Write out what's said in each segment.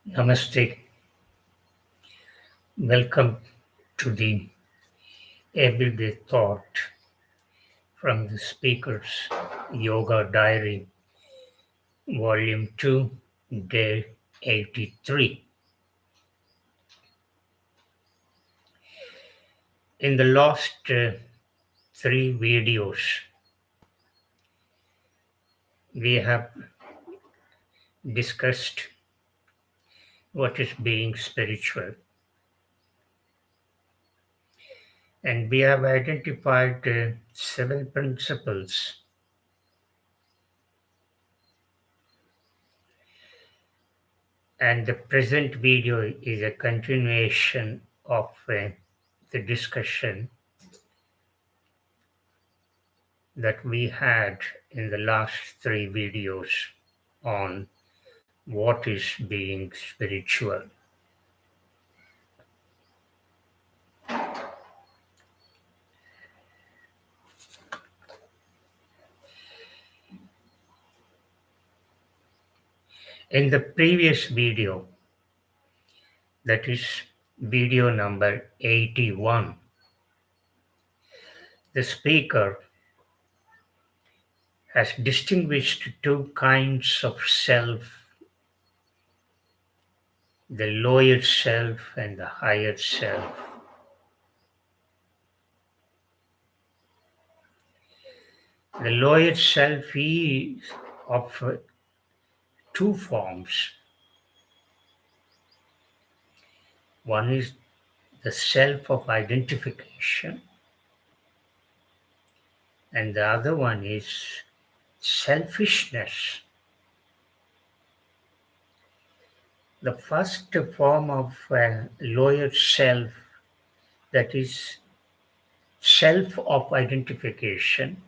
Namaste. Welcome to the Everyday Thought from the Speaker's Yoga Diary, Volume 2, Day 83. In the last three videos, we have discussed what is being spiritual, and we have identified seven principles. And the present video is a continuation of the discussion that we had in the last three videos on what is being spiritual. In the previous video, that is video number 81, the speaker has distinguished two kinds of self, the lower self and the higher self. The lower self is of two forms. One is the self of identification, and the other one is selfishness. The first form of lower self, that is self of identification,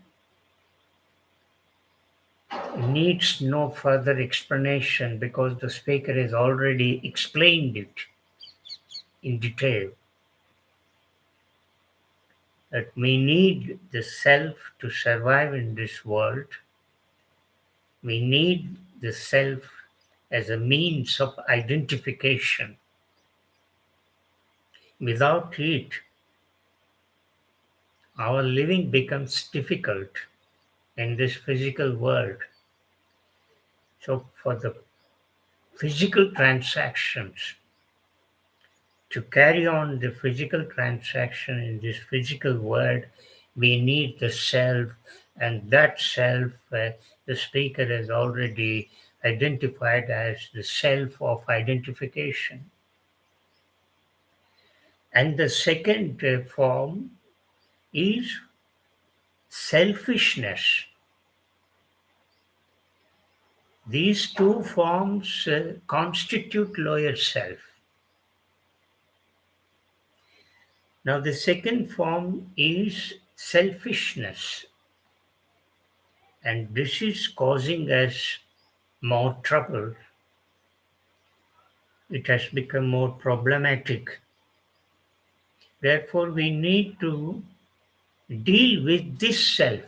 needs no further explanation because the speaker has already explained it in detail. That we need the self to survive in this world. We need the self as a means of identification. Without it, our living becomes difficult in this physical world. So, for the physical transactions, to carry on the physical transaction in this physical world, we need the self, and that self, the speaker has already identified as the self of identification. And the second form is selfishness. These two forms constitute lower self. Now, the second form is selfishness, and this is causing us more trouble. It has become more problematic. Therefore, we need to deal with this self,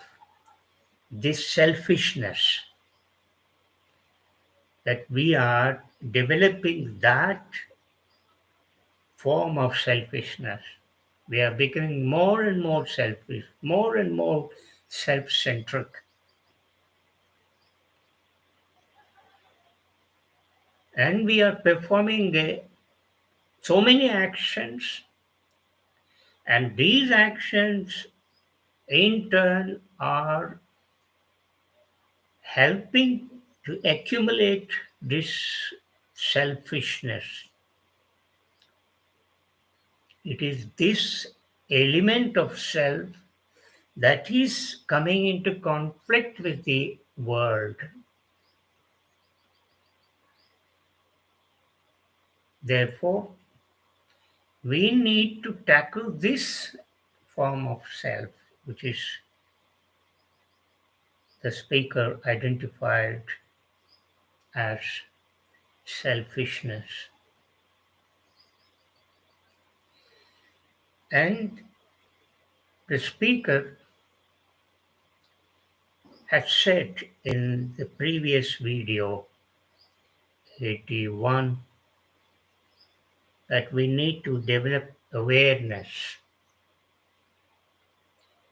this selfishness, that we are developing that form of selfishness. We are becoming more and more selfish, more and more self centric. And we are performing so many actions, and these actions in turn are helping to accumulate this selfishness. It is this element of self that is coming into conflict with the world. Therefore, we need to tackle this form of self, which is the speaker identified as selfishness. And the speaker had said in the previous video 81 that we need to develop awareness.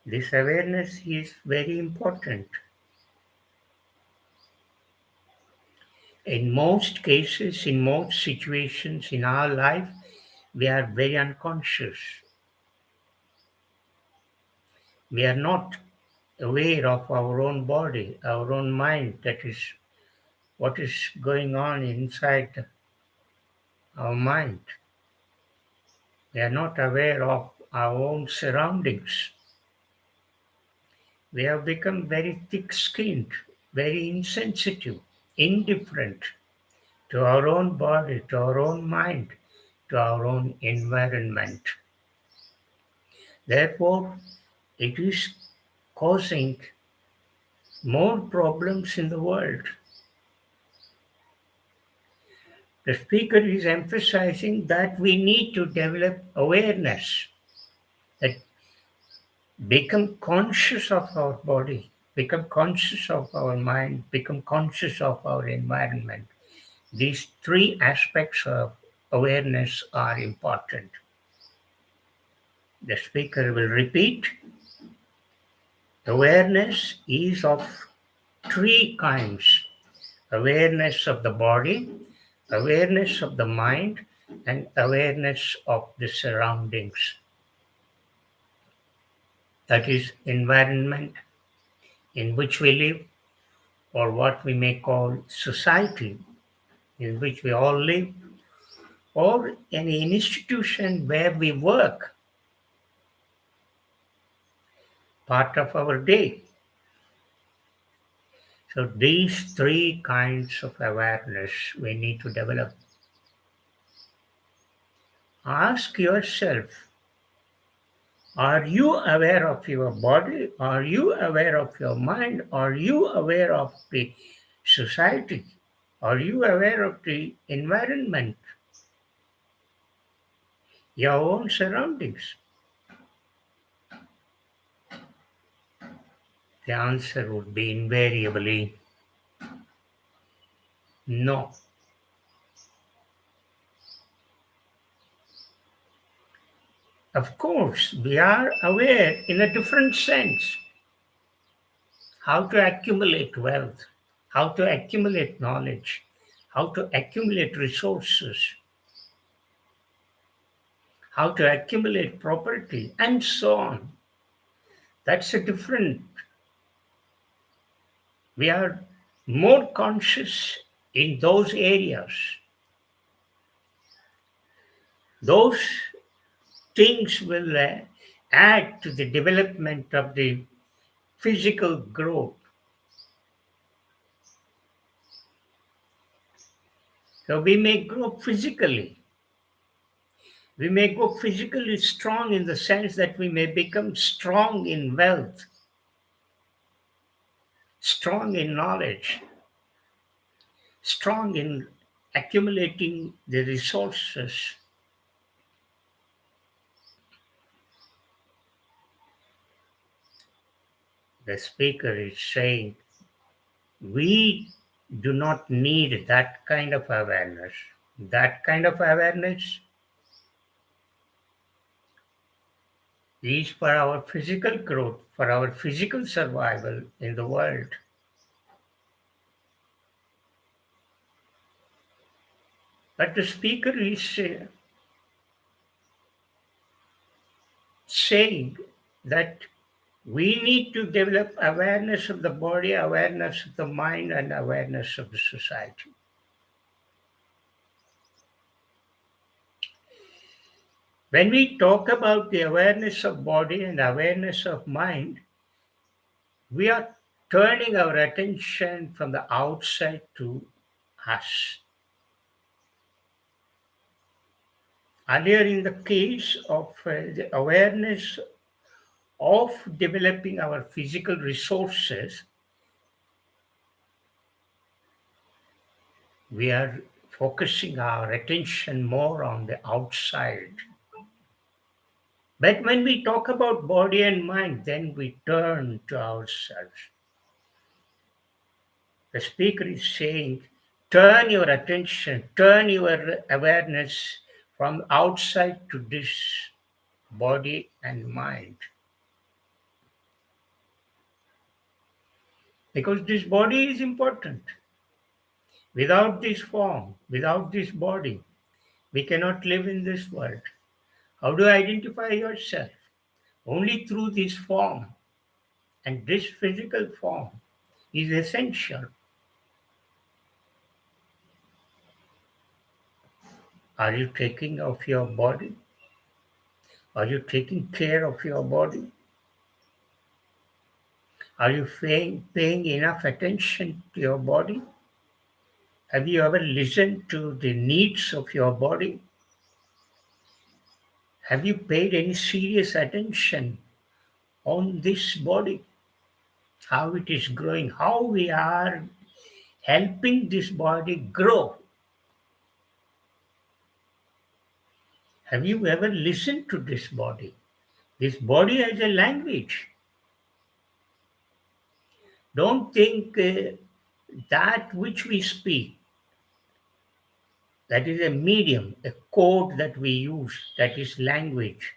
This awareness is very important. In most cases, in most situations in our life, we are very unconscious. We are not aware of our own body, our own mind, that is, what is going on inside our mind. We are not aware of our own surroundings. We have become very thick skinned, very insensitive, indifferent to our own body, to our own mind, to our own environment. Therefore, it is causing more problems in the world. The speaker is emphasizing that we need to develop awareness, that become conscious of our body, become conscious of our mind, become conscious of our environment. These three aspects of awareness are important. The speaker will repeat: awareness is of three kinds: awareness of the body, awareness of the mind, and awareness of the surroundings. That is, environment in which we live, or what we may call society in which we all live, or any institution where we work, part of our day. So these three kinds of awareness we need to develop. Ask yourself, are you aware of your body? Are you aware of your mind? Are you aware of the society? Are you aware of the environment, your own surroundings? The answer would be invariably no. Of course, we are aware in a different sense how to accumulate wealth, how to accumulate knowledge, how to accumulate resources, how to accumulate property, and so on. That's a different. We are more conscious in those areas. Those things will add to the development of the physical growth. So we may grow physically. We may go physically strong in the sense that we may become strong in wealth, strong in knowledge, strong in accumulating the resources. The speaker is saying we do not need that kind of awareness. That kind of awareness is for our physical growth, for our physical survival in the world. But the speaker is saying that we need to develop awareness of the body, awareness of the mind, and awareness of the society. When we talk about the awareness of body and awareness of mind, we are turning our attention from the outside to us. Earlier, in the case of the awareness of developing our physical resources, we are focusing our attention more on the outside. But when we talk about body and mind, then we turn to ourselves. The speaker is saying, turn your attention, turn your awareness from outside to this body and mind. Because this body is important. Without this form, without this body, we cannot live in this world. How do you identify yourself? Only through this form. And this physical form is essential. Are you taking of your body? Are you taking care of your body? Are you paying enough attention to your body? Have you ever listened to the needs of your body? Have you paid any serious attention on this body? How it is growing, how we are helping this body grow? Have you ever listened to this body? This body has a language. Don't think that which we speak, that is a medium, a code that we use, that is language.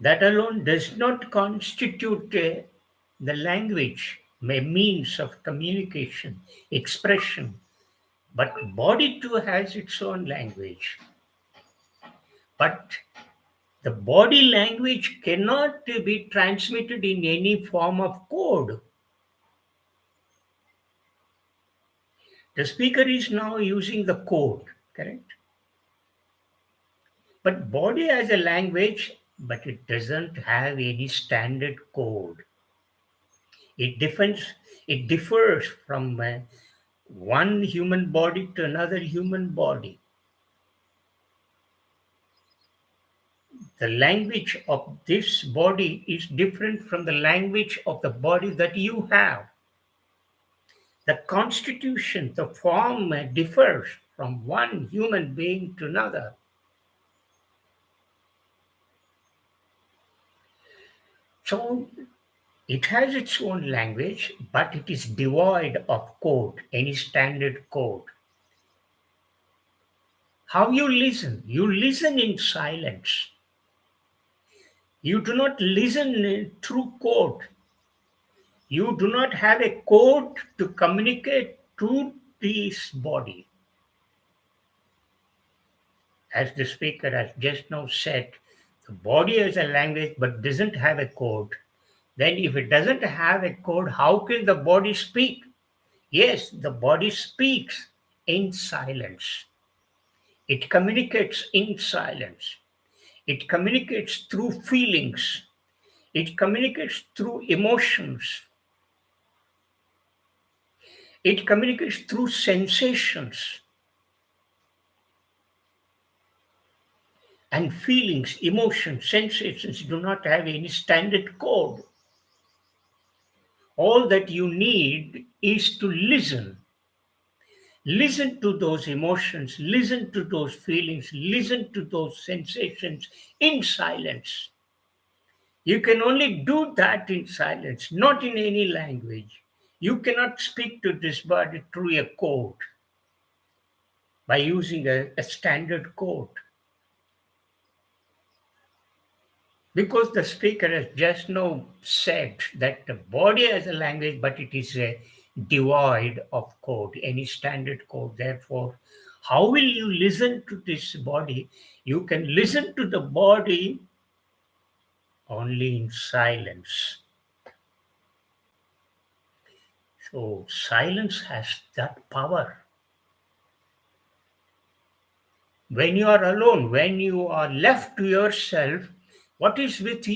That alone does not constitute the language, a means of communication, expression. But body too has its own language. But the body language cannot be transmitted in any form of code. The speaker is now using the code, correct? But body has a language, but it doesn't have any standard code. It differs. It differs from one human body to another human body. The language of this body is different from the language of the body that you have. The constitution, the form differs from one human being to another. So it has its own language, but it is devoid of code, any standard code. How you listen? You listen in silence. You do not listen through code. You do not have a code to communicate to this body. As the speaker has just now said, the body has a language but doesn't have a code. Then, if it doesn't have a code, how can the body speak? Yes, the body speaks in silence. It communicates in silence. It communicates through feelings. It communicates through emotions. It communicates through sensations and feelings, emotions, sensations do not have any standard code. All that you need is to listen. Listen to those emotions, listen to those feelings, listen to those sensations in silence. You can only do that in silence, not in any language. You cannot speak to this body through a code by using a standard code. Because the speaker has just now said that the body has a language, but it is devoid of code, any standard code. Therefore, how will you listen to this body? You can listen to the body only in silence. So, silence has that power. When you are alone, when you are left to yourself, what is with you?